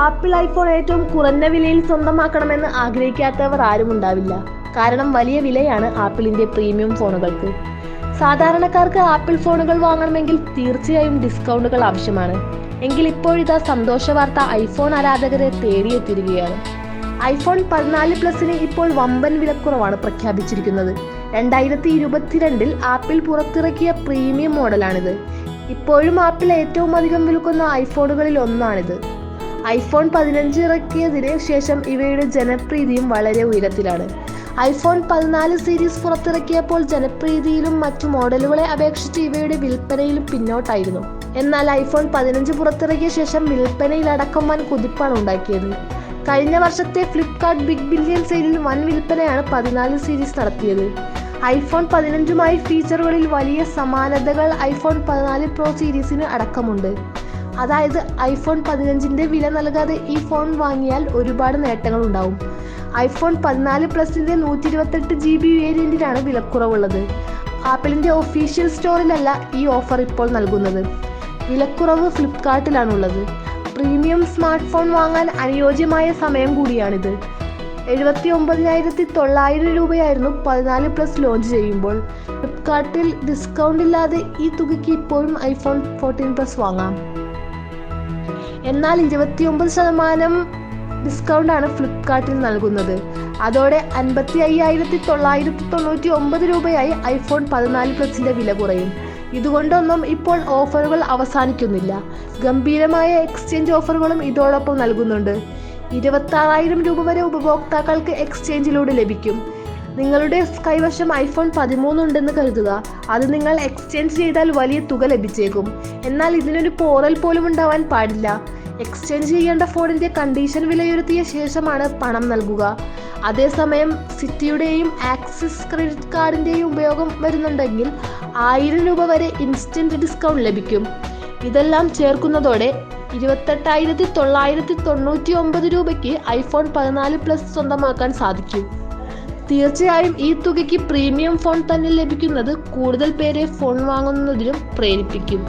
Apple iPhone ഏറ്റവും കുറഞ്ഞ വിലയിൽ സ്വന്തമാക്കണമെന്ന് ആഗ്രഹിക്കാത്തവർ ആരും ഉണ്ടാവില്ല. കാരണം വലിയ വിലയാണ് ആപ്പിളിന്റെ പ്രീമിയം ഫോണുകൾക്ക്. സാധാരണക്കാർക്ക് ആപ്പിൾ ഫോണുകൾ വാങ്ങണമെങ്കിൽ തീർച്ചയായും ഡിസ്കൗണ്ടുകൾ ആവശ്യമാണ്. എങ്കിൽ ഇപ്പോഴിതാ സന്തോഷ വാർത്ത ഐഫോൺ ആരാധകരെ തേടിയെത്തിയിരിക്കുകയാണ്. ഐഫോൺ 14 പ്ലസിന് ഇപ്പോൾ വമ്പൻ വിലക്കുറവാണ് പ്രഖ്യാപിച്ചിരിക്കുന്നത്. 2022 ആപ്പിൾ പുറത്തിറക്കിയ പ്രീമിയം മോഡലാണിത്. ഇപ്പോഴും ആപ്പിൾ ഏറ്റവും അധികം വിൽക്കുന്ന ഐഫോണുകളിൽ ഒന്നാണിത്. ഐഫോൺ 15 ഇറക്കിയതിന് ശേഷം ഇവയുടെ ജനപ്രീതിയും വളരെ ഉയരത്തിലാണ്. ഐഫോൺ 14 സീരീസ് പുറത്തിറക്കിയപ്പോൾ ജനപ്രീതിയിലും മറ്റു മോഡലുകളെ അപേക്ഷിച്ച് ഇവയുടെ വിൽപ്പനയിലും പിന്നോട്ടായിരുന്നു. എന്നാൽ ഐഫോൺ 15 പുറത്തിറക്കിയ ശേഷം വിൽപ്പനയിലടക്കം വൻ കുതിപ്പാണ് ഉണ്ടാക്കിയത്. കഴിഞ്ഞ വർഷത്തെ ഫ്ലിപ്കാർട്ട് ബിഗ് ബില്യൺ സെയിലിൽ വൻ വിൽപ്പനയാണ് 14 സീരീസ് നടത്തിയത്. ഐഫോൺ 15മായി ഫീച്ചറുകളിൽ വലിയ സമാനതകൾ ഐഫോൺ 14 പ്രോ സീരീസിന് അടക്കമുണ്ട്. അതായത് ഐഫോൺ 15ന്റെ വില നൽകാതെ ഈ ഫോൺ വാങ്ങിയാൽ ഒരുപാട് നേട്ടങ്ങൾ ഉണ്ടാവും. IPhone 14 പ്ലസിന്റെ 128 GB വേരിയന്റിനാണ് വിലക്കുറവുള്ളത്. ആപ്പിളിന്റെ ഒഫീഷ്യൽ സ്റ്റോറിലല്ല ഈ ഓഫർ ഇപ്പോൾ നൽകുന്നത്. വിലക്കുറവ് ഫ്ലിപ്കാർട്ടിലാണുള്ളത്. പ്രീമിയം സ്മാർട്ട് ഫോൺ വാങ്ങാൻ അനുയോജ്യമായ സമയം കൂടിയാണിത്. 79,900 രൂപയായിരുന്നു 14 പ്ലസ് ലോഞ്ച് ചെയ്യുമ്പോൾ. ഫ്ലിപ്കാർട്ടിൽ ഡിസ്കൗണ്ട് ഇല്ലാതെ ഈ തുകയ്ക്ക് ഇപ്പോഴും ഐഫോൺ 14 പ്ലസ് വാങ്ങാം. എന്നാൽ 29% ഡിസ്കൗണ്ടാണ് ഫ്ലിപ്കാർട്ടിൽ നൽകുന്നത്. അതോടെ 55,999 രൂപയായി ഐഫോൺ 14 പ്ലസിന്റെ വില കുറയും. ഇതുകൊണ്ടൊന്നും ഇപ്പോൾ ഓഫറുകൾ അവസാനിക്കുന്നില്ല. ഗംഭീരമായ എക്സ്ചേഞ്ച് ഓഫറുകളും ഇതോടൊപ്പം നൽകുന്നുണ്ട്. 26,000 രൂപ വരെ ഉപഭോക്താക്കൾക്ക് എക്സ്ചേഞ്ചിലൂടെ ലഭിക്കും. നിങ്ങളുടെ കൈവശം ഐഫോൺ 13 ഉണ്ടെന്ന് കരുതുക. അത് നിങ്ങൾ എക്സ്ചേഞ്ച് ചെയ്താൽ വലിയ തുക ലഭിച്ചേക്കും. എന്നാൽ ഇതിനൊരു പോറൽ പോലും ഉണ്ടാവാൻ പാടില്ല. എക്സ്ചേഞ്ച് ചെയ്യേണ്ട ഫോണിന്റെ കണ്ടീഷൻ വിലയിരുത്തിയ ശേഷമാണ് പണം നൽകുക. അതേസമയം സിറ്റിയുടെയും ആക്സിസ് ക്രെഡിറ്റ് കാർഡിന്റെയും ഉപയോഗം വരുന്നുണ്ടെങ്കിൽ 1000 രൂപ വരെ ഇൻസ്റ്റന്റ് ഡിസ്കൗണ്ട് ലഭിക്കും. ഇതെല്ലാം ചേർക്കുന്നതോടെ 28,999 രൂപയ്ക്ക് ഐഫോൺ 14 പ്ലസ് സ്വന്തമാക്കാൻ സാധിക്കും. തീർച്ചയായും ഈ തുകയ്ക്ക് പ്രീമിയം ഫോൺ തന്നെ ലഭിക്കുന്നത് കൂടുതൽ പേരെ ഫോൺ വാങ്ങുന്നതിനും പ്രേരിപ്പിക്കും.